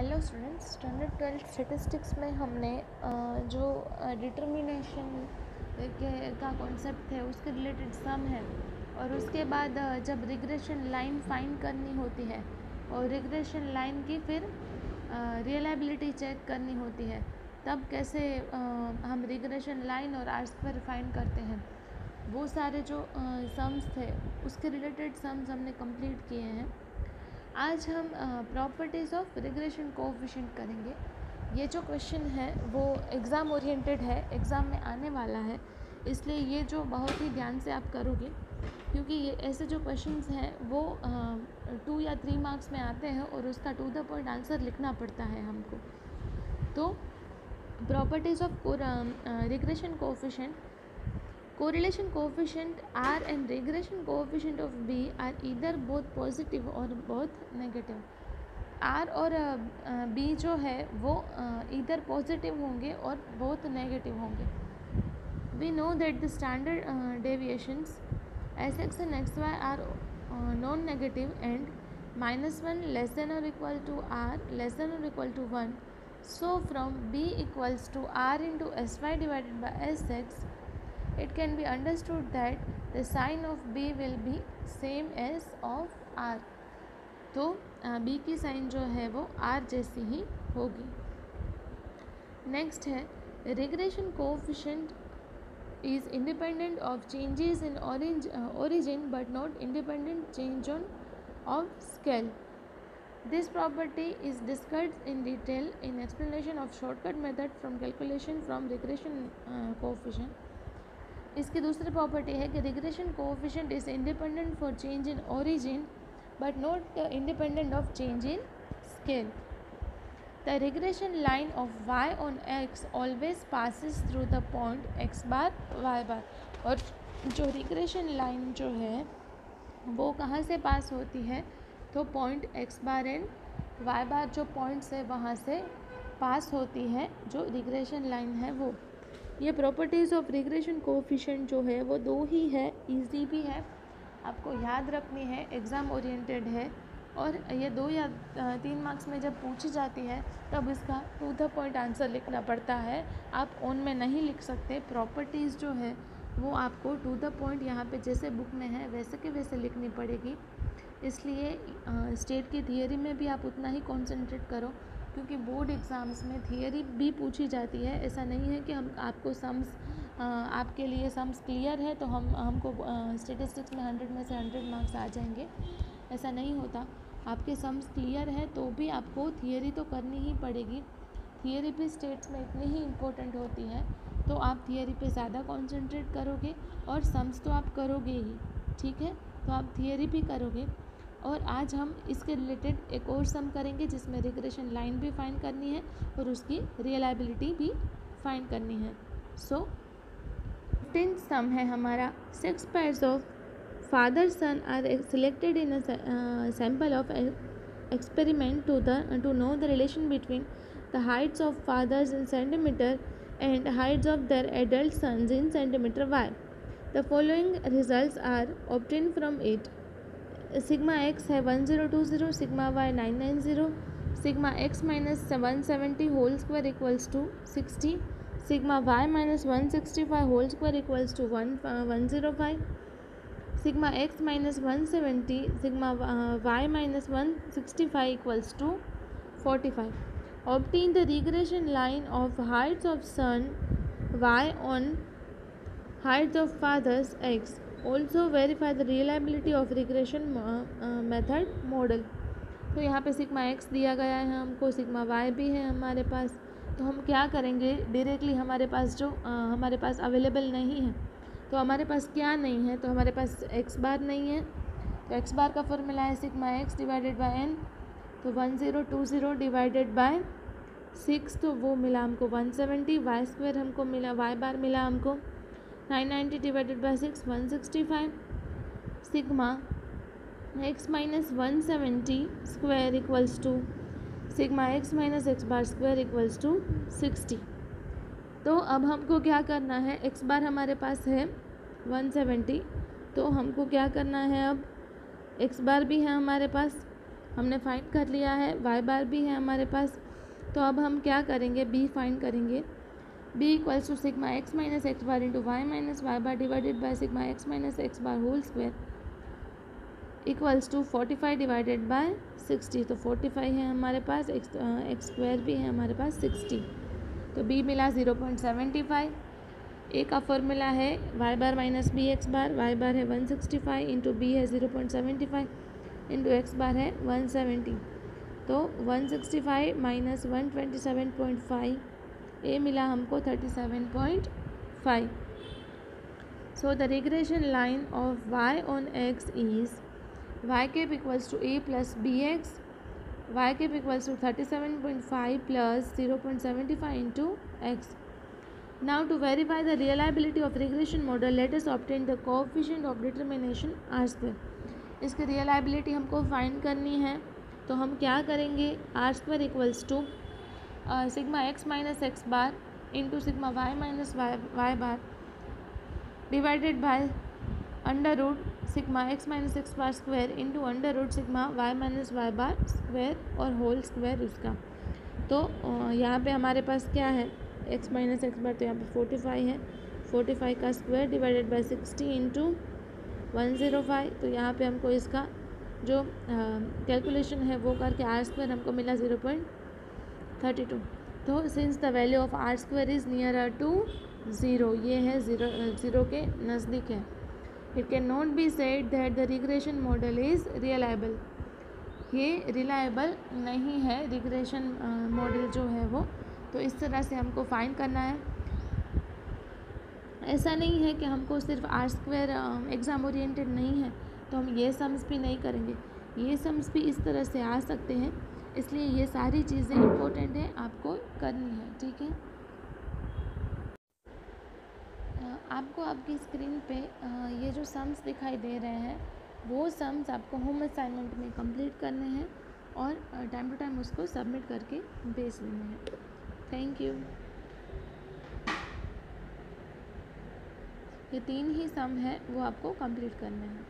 Hello students, standard 12 statistics में हमने जो डिटर्मिनेशन का कॉन्सेप्ट है उसके रिलेटेड सम है और उसके बाद जब रिग्रेशन लाइन फाइंड करनी होती है और रिग्रेशन लाइन की फिर रियलाइबिलिटी चेक करनी होती है तब कैसे हम रिग्रेशन लाइन और आर स्क्वायर फाइंड करते हैं, वो सारे जो सम्स थे उसके रिलेटेड सम्स हमने कंप्लीट किए हैं। आज हम प्रॉपर्टीज़ ऑफ रिग्रेशन कोएफिशिएंट करेंगे। ये जो क्वेश्चन है वो एग्ज़ाम ओरिएंटेड है, एग्ज़ाम में आने वाला है, इसलिए ये जो बहुत ही ध्यान से आप करोगे क्योंकि ये ऐसे जो क्वेश्चंस हैं वो 2 या 3 मार्क्स में आते हैं और उसका टू द पॉइंट आंसर लिखना पड़ता है हमको। तो properties of regression coefficient, correlation coefficient R and regression coefficient of B are either both positive or both negative। R और B जो है वो either positive होंगे और both negative होंगे। We know that the standard deviations Sx and Xy are non-negative and -1 less than or equal to R less than or equal to 1। So from B equals to R into Sy divided by Sx, it can be understood that the sign of B will be same as of R। तो B की sign जो है वो R जैसी ही होगी। Next है regression coefficient is independent of changes in origin but not independent change of scale। This property is discussed in detail in explanation of shortcut method from calculation from regression coefficient। इसकी दूसरी property है कि regression coefficient is independent for change in origin but not independent of change in scale. The regression line of y on x always passes through the point x bar y बार। और जो regression line जो है वो कहाँ से पास होती है, तो point x bar and y बार जो पॉइंट्स है वहाँ से पास होती है जो रिग्रेशन लाइन है वो। ये प्रॉपर्टीज़ ऑफ रिग्रेशन कोएफिशिएंट जो है वो दो ही है, इजी भी है, आपको याद रखनी है, एग्ज़ाम ओरिएंटेड है और ये 2 या 3 मार्क्स में जब पूछी जाती है तब इसका टू द पॉइंट आंसर लिखना पड़ता है, आप ऑन में नहीं लिख सकते। प्रॉपर्टीज़ जो है वो आपको टू द पॉइंट यहाँ पे जैसे बुक में है वैसे के वैसे लिखनी पड़ेगी। इसलिए स्टेट की थियरी में भी आप उतना ही कॉन्सेंट्रेट करो क्योंकि बोर्ड एग्ज़ाम्स में थियरी भी पूछी जाती है। ऐसा नहीं है कि हम आपको सम्स आपके लिए सम्स क्लियर है तो हमको स्टेटिस्टिक्स में 100 में से 100 मार्क्स आ जाएंगे, ऐसा नहीं होता। आपके सम्स क्लियर है तो भी आपको थियरी तो करनी ही पड़ेगी। थियरी भी स्टेट्स में इतनी ही इम्पोर्टेंट होती है, तो आप थियरी पे ज़्यादा कॉन्सेंट्रेट करोगे और सम्स तो आप करोगे ही, ठीक है, तो आप थियरी भी करोगे। और आज हम इसके रिलेटेड एक और सम करेंगे जिसमें रिग्रेशन लाइन भी फाइंड करनी है और उसकी रियलाइबिलिटी भी फाइंड करनी है। सो 15th सम है हमारा 6 pairs of father son are selected in a sample of experiment to know the relation between the heights of fathers in centimetre and heights of their adult sons in centimetre Y. The following results are obtain from it. Sigma X है 1020, sigma Y 990, sigma X minus 170 whole square equals to 60, sigma Y minus 165 whole square equals to 105, sigma X minus 170 sigma Y minus 165 equals to 45। Obtain the regression line of heights of son Y on heights of fathers X. Also verify the reliability of regression method model. तो यहाँ पे sigma x दिया गया है हमको, sigma Y भी है हमारे पास, तो हम क्या करेंगे डायरेक्टली हमारे पास जो हमारे पास अवेलेबल नहीं है, तो हमारे पास क्या नहीं है, तो हमारे पास एक्स बार नहीं है, तो एक्स बार का फॉर्मूला है sigma X divided by N, तो 1020 डिवाइडेड बाय 6, तो वो मिला हमको 170, वाई स्क्वायर हमको मिला, वाई बार मिला हमको 990 divided by 6 165, sigma X minus 170 square equals to sigma X minus X bar square equals to 60। तो अब हमको क्या करना है, एक्स बार हमारे पास है 170, तो हमको क्या करना है, अब एक्स बार भी है हमारे पास हमने फाइंड कर लिया है, वाई बार भी है हमारे पास। तो अब हम क्या करेंगे, बी फाइंड करेंगे। B equals to sigma X minus X bar into Y minus Y bar divided by sigma X minus X bar whole square equals to 45 divided by 60। तो 45 है हमारे पास, एक्स स्क्वायर भी है हमारे पास 60। तो बी मिला 0.75। ए का फॉर्मूला है वाई बार माइनस बी एक्स बार, वाई बार है 165 इंटू बी है 0.75 इंटू एक्स बार है 170। तो 165 माइनस 127.5, ए मिला हमको 37.5। So the regression line of Y on X is y cap equals to a plus bx, y cap equals to 37.5 plus 0.75 into x. Now to verify the reliability of regression model, let us obtain the coefficient of determination r square. इसकी reliability हमको find करनी है, तो हम क्या करेंगे, r square equals to sigma x minus X bar into sigma y minus Y bar divided by under root sigma X minus X bar square into under root sigma Y minus Y bar square और whole square उसका। तो यहाँ पे हमारे पास क्या है, x minus X बार, तो यहाँ पे 45 है, 45 का स्क्वायर डिवाइडेड बाय 60 इंटू 105। तो यहाँ पे हमको इसका जो कैलकुलेशन है वो करके आर स्क्वायर हमको मिला 0.32। तो since the value of R square is nearer to 0, ये है ज़ीरो के नज़दीक है, it can not be said that the regression model is reliable. ये रिलायबल नहीं है रिग्रेशन मॉडल जो है वो। तो इस तरह से हमको फाइंड करना है। ऐसा नहीं है कि हमको सिर्फ आर स्क्वायर एग्ज़ाम ओरिएंटेड नहीं है तो हम ये सम्स भी नहीं करेंगे, ये सम्स भी इस तरह से आ सकते हैं। इसलिए ये सारी चीज़ें इम्पोर्टेंट है, आपको करनी है, ठीक है। आपको आपकी स्क्रीन पे ये जो सम्स दिखाई दे रहे हैं वो सम्स आपको होम असाइनमेंट में कंप्लीट करने हैं और टाइम टू टाइम उसको सबमिट करके भेज देने हैं। Thank you. ये 3 ही सम है वो आपको कंप्लीट करने हैं।